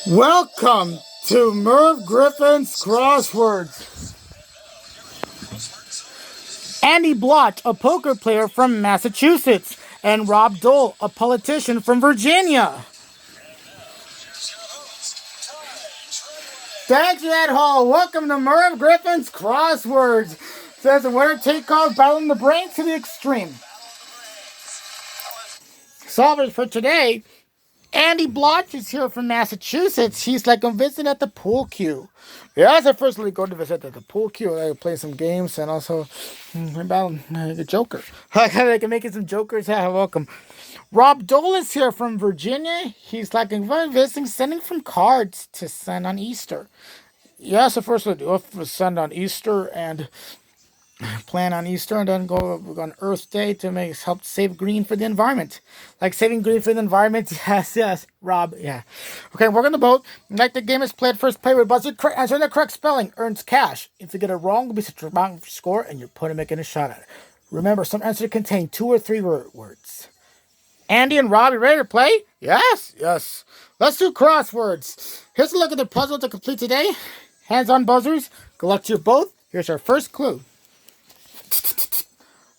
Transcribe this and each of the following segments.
Welcome to Merv Griffin's Crosswords. Andy Bloch, a poker player from Massachusetts, and Rob Dole, a politician from Virginia. Thank you, Ed Hall. Welcome to Merv Griffin's Crosswords. Says the winner take all, battling the brains to the extreme. Solvers for today. Andy Bloch is here from Massachusetts. He's like, I'm visiting at the pool cue. Yeah, I first go to visit at the pool cue. I play some games and also about a Joker. I can make some Jokers. Yeah, welcome. Rob Dole is here from Virginia. He's like, I'm visiting, sending from cards to send on Easter. Yeah, so first we'll send on Easter and plan on Easter, and then go on Earth Day to help save green for the environment. Like saving green for the environment. Yes, Rob. Yeah. Okay, we're on the boat. Like the game is played, first play with buzzer. Answering the correct spelling earns cash. If you get it wrong, it'll be such a wrong score, and you're putting making a shot at it. Remember, some answers contain 2 or 3 words. Andy and Rob, you ready to play? Yes. Let's do crosswords. Here's a look at the puzzle to complete today. Hands-on buzzers. Good luck to you both. Here's our first clue.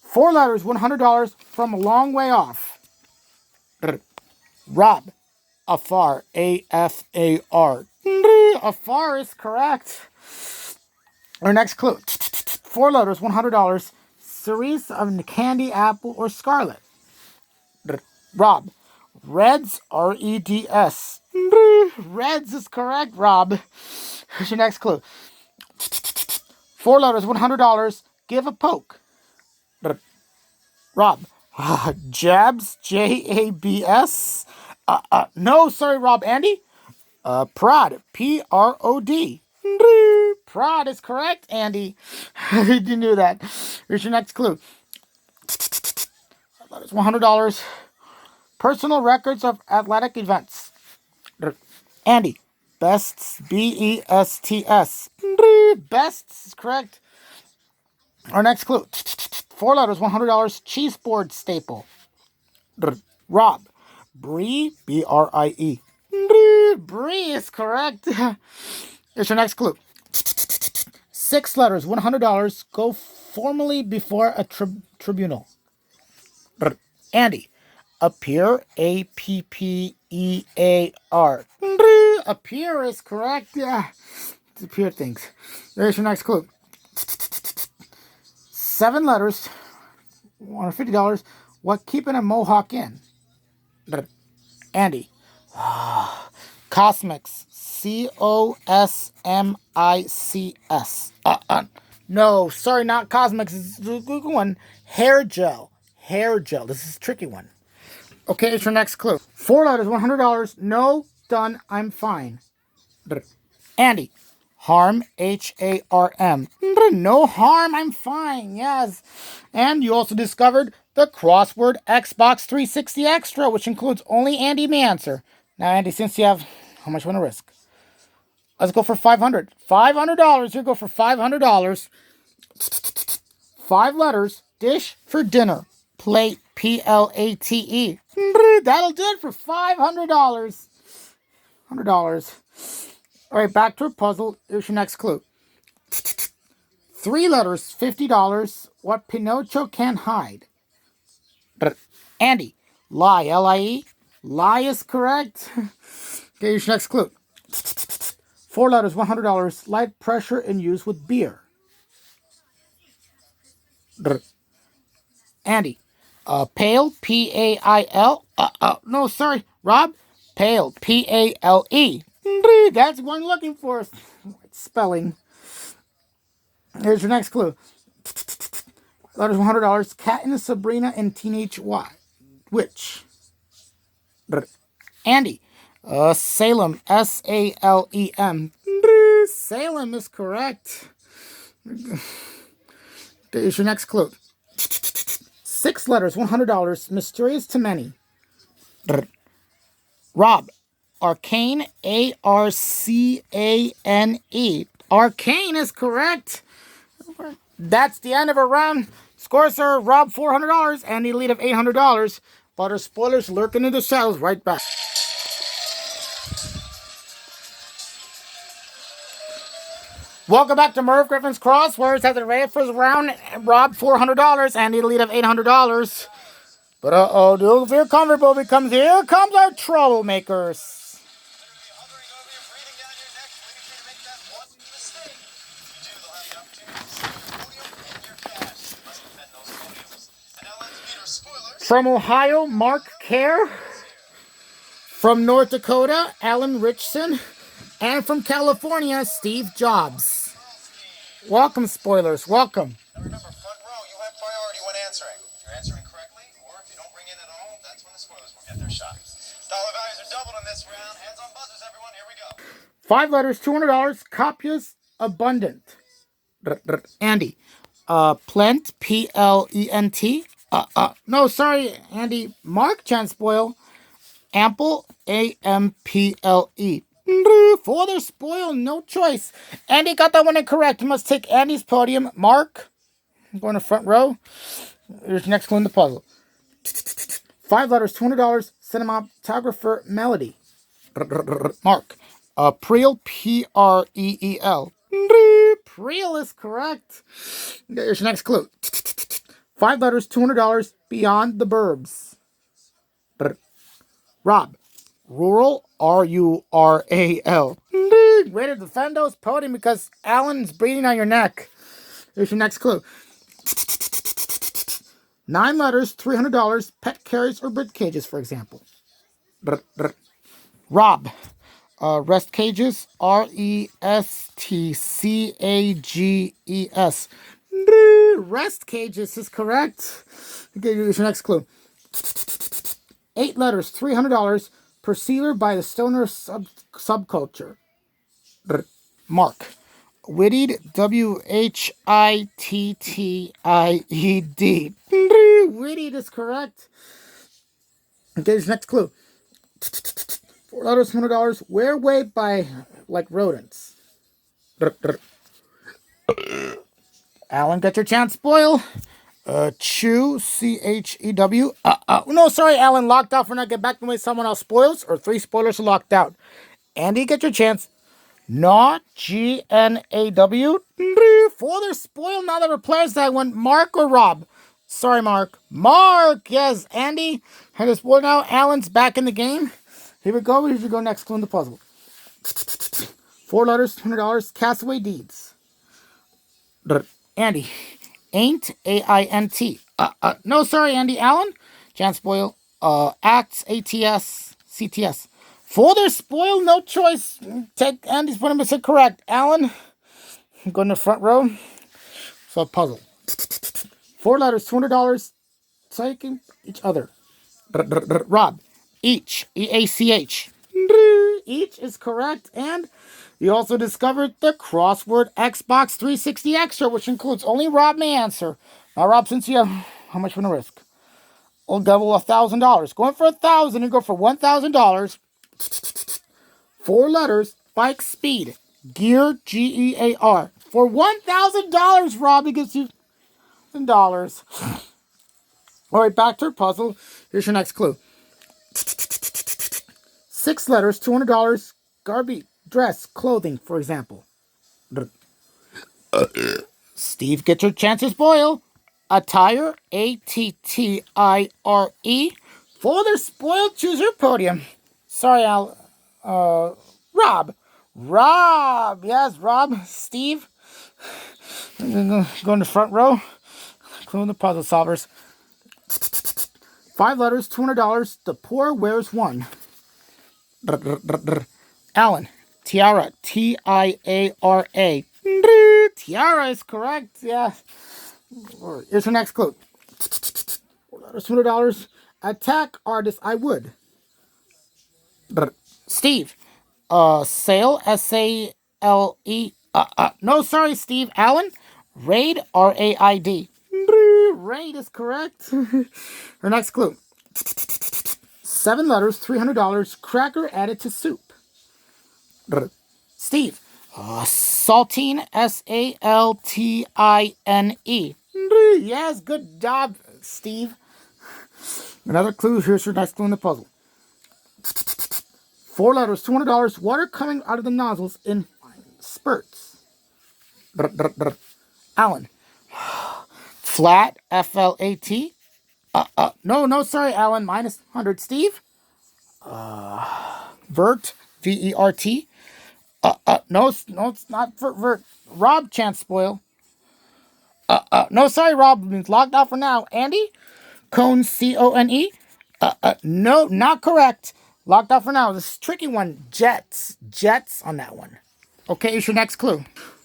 4 letters, $100 from a long way off. Rob, afar, A-F-A-R. Afar is correct. Our next clue. 4 letters, $100. Cerise of candy, apple, or scarlet. Rob, Reds, R-E-D-S. Reds is correct, Rob. Here's your next clue. 4 letters, $100. Give a poke. Rob, Jabs, J-A-B-S. No, sorry, Rob. Andy? Prod, P-R-O-D. Prod is correct, Andy. You knew that. Here's your next clue. That is $100. Personal records of athletic events. Andy, Bests, B-E-S-T-S. Bests is correct. Our next clue. 4 letters, $100. Cheese board staple. Rob, Brie, B-R-I-E. Brie is correct. Here's your next clue. 6 letters, $100. Go formally before a tribunal. Andy, appear, A-P-P-E-A-R. Appear is correct. Yeah, it's appear things. There's your next clue. 7 letters, $150. What keeping a mohawk in? Andy. Cosmics. C-O-S-M-I-C-S. No, sorry, not cosmics. It's a good one. Hair gel. Hair gel. This is a tricky one. Okay, it's your next clue. 4 letters, $100. No, done, I'm fine. Andy. Harm, H-A-R-M. No harm, I'm fine, yes. And you also discovered the Crossword Xbox 360 Extra, which includes only Andy may answer. Now, Andy, since you have, how much you want to risk? Let's go for $500. $500, you go for $500. 5 letters, dish for dinner. Plate, P-L-A-T-E. That'll do it for $500. $100. All right, back to a puzzle. Here's your next clue. 3 letters, $50. What Pinocchio can't hide. Andy, lie, L-I-E. Lie is correct. Okay, here's your next clue. 4 letters, $100. Light pressure in use with beer. Andy, pale, P-A-I-L. No, sorry, Rob. Pale, P-A-L-E. That's what I'm looking for. Spelling. Here's your next clue. Letters, $100. Katniss, Sabrina, and Teenage Witch. Andy. Salem. S-A-L-E-M. Salem is correct. Here's your next clue. 6 letters, $100. Mysterious to many. Rob. Arcane, A-R-C-A-N-E. Arcane is correct. That's the end of our round. Scores are Rob $400 and the lead of $800. But our spoilers lurking in the shadows. Right back. Welcome back to Merv Griffin's Crosswords. At the very first round, Rob $400, Andy the lead of $800. But the fear comfortable becomes here comes our troublemakers. From Ohio, Mark Kerr. From North Dakota, Alan Richson. And from California, Steve Jobs. Welcome, spoilers. Welcome. Now remember, front row, you have priority when answering. If you're answering correctly, or if you don't ring in at all, that's when the spoilers will get their shot. Dollar values are doubled in this round. Hands on buzzers, everyone. Here we go. 5 letters, $200. Copious, abundant. Andy. Plent, Plent. No, sorry, Andy. Mark Chanspoil. Ample, Ample. For their spoil, no choice. Andy got that one incorrect. You must take Andy's podium. Mark, going to front row. Here's the next clue in the puzzle. 5 letters, $200. Cinematographer, Melody. Mark. Preel, Preel. Preel is correct. Here's your next clue. 5 letters, $200. Beyond the Burbs. Rob. Rural, Rural. Way to defend those podium because Alan's breathing on your neck. Here's your next clue. 9 letters, $300. Pet carriers or bird cages, for example. Rob. Rest cages, Restcages. Rest cages is correct. Okay, here's your next clue. 8 letters, $300. Perceiver by the stoner subculture. Mark. Wittied, Whittied. Wittied is correct. Okay, here's next clue. 4 letters, $100. Wear way by like rodents. Alan, get your chance, spoil. Chew, Chew. No, sorry, Alan, locked out for not get back the way someone else spoils, or 3 spoilers are locked out. Andy, get your chance. Not GNAW. For their spoil, now that players that went Mark or Rob. Sorry, Mark. Mark, yes, Andy had a spoil now. Alan's back in the game. Here we go. Here we go. Next clue in the puzzle. 4 letters, $200. Castaway Deeds. Andy. Ain't, AINT. No, sorry, Andy. Alan. Chance spoil. Acts, ATS, CTS. For their spoil, no choice. Take Andy's point and say correct. Alan, go in the front row. So puzzle. 4 letters, $200. Taking each other. Rob. Each. EACH. Each is correct. And you also discovered the crossword Xbox 360 Extra, which includes only Rob may answer. Now, Rob, since you have how much you want to risk? We'll double $1,000. Going for $1,000 and go for $1,000. 4 letters, bike speed, gear, GEAR. For $1,000, Robbie gives you $1,000. All right, back to our puzzle. Here's your next clue. 6 letters, $200. Garby, dress, clothing, for example. Steve, get your chances, boil. Attire, ATTIRE. For their spoil, choose your podium. Sorry, Al. Rob. Rob. Yes, Rob. Steve. Go in the front row. Including the puzzle solvers. 5 letters, $200. The poor wears one. Alan. Tiara. TIARA. Tiara is correct. Yeah. Here's your next clue. $4, $200. Attack artist, I would. Steve. Sale, SALE. No, sorry, Steve. Alan. Raid, RAID. Raid is correct. Her next clue. 7 letters, $300. Cracker added to soup. Steve. Saltine, SALTINE. Yes, good job, Steve. Another clue. Here's your next clue in the puzzle. 4 letters, $200. Water coming out of the nozzles in spurts. Alan. Flat, Flat. No, sorry, Alan. Minus 100. Steve. Vert, Vert. No, it's not vert. Rob, chance spoil. No, sorry, Rob. Means locked out for now. Andy. Cone, Cone. No, not correct. Locked out for now. This is a tricky one. Jets on that one. Okay, here's your next clue.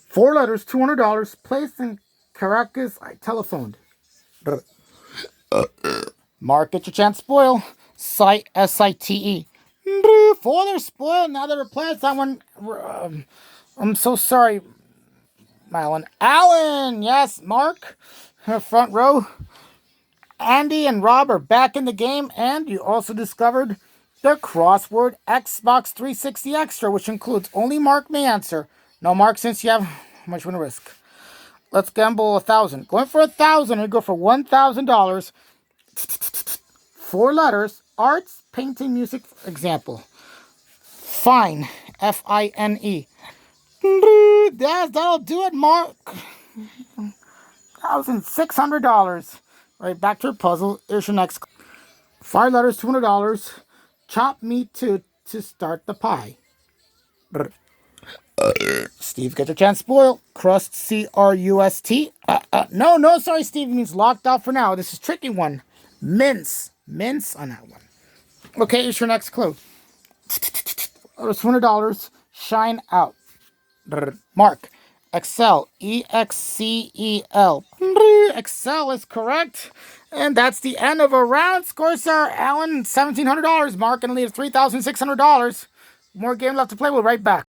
4 letters, $200. Placed in Caracas. I telephoned. Mark, get your chance spoil. Site, Site. 4, they're spoiled. Now they replaced that one. I'm so sorry, Alan. Alan, yes, Mark. Front row. Andy and Rob are back in the game, and you also discovered the crossword Xbox 360 Extra, which includes only Mark may answer. No, Mark, since you have how much you want to risk. Let's gamble 1,000. Going for 1,000, we go for $1,000. 4 letters. Arts, painting, music. Example. Fine. Fine. Yes, that'll do it, Mark. $1,600. Right, back to your puzzle. Here's your next. 5 letters, $200. Chop meat to start the pie. Steve, get your chance spoil. Crust, Crust. No, sorry, Steve. It means locked out for now. This is a tricky one. Mince on that one. Okay, here's your next clue. $200. Shine out. Mark. Excel. Excel. Excel is correct. And that's the end of a round. Scores are Alan, $1,700. Mark and lead $3,600. More game left to play. We'll be right back.